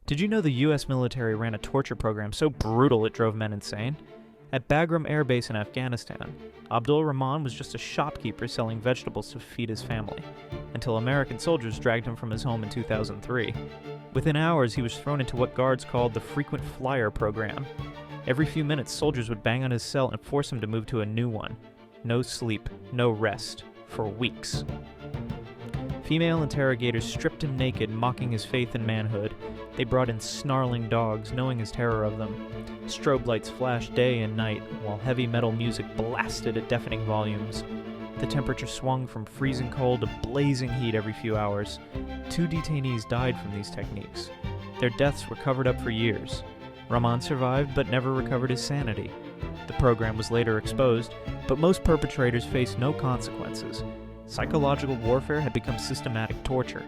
Did you know the US military ran a torture program so brutal it drove men insane? At Bagram Air Base in Afghanistan, Abdul Rahman was just a shopkeeper selling vegetables to feed his family, until American soldiers dragged him from his home in 2003. Within hours, he was thrown into what guards called the frequent flyer program. Every few minutes, soldiers would bang on his cell and force him to move to a new one. No sleep, no rest, for weeks. Female interrogators stripped him naked, mocking his faith in manhood. They brought in snarling dogs, knowing his terror of them. Strobe lights flashed day and night, while heavy metal music blasted at deafening volumes. The temperature swung from freezing cold to blazing heat every few hours. 2 detainees died from these techniques. Their deaths were covered up for years. Rahman survived, but never recovered his sanity. The program was later exposed, but most perpetrators faced no consequences. Psychological warfare had become systematic torture.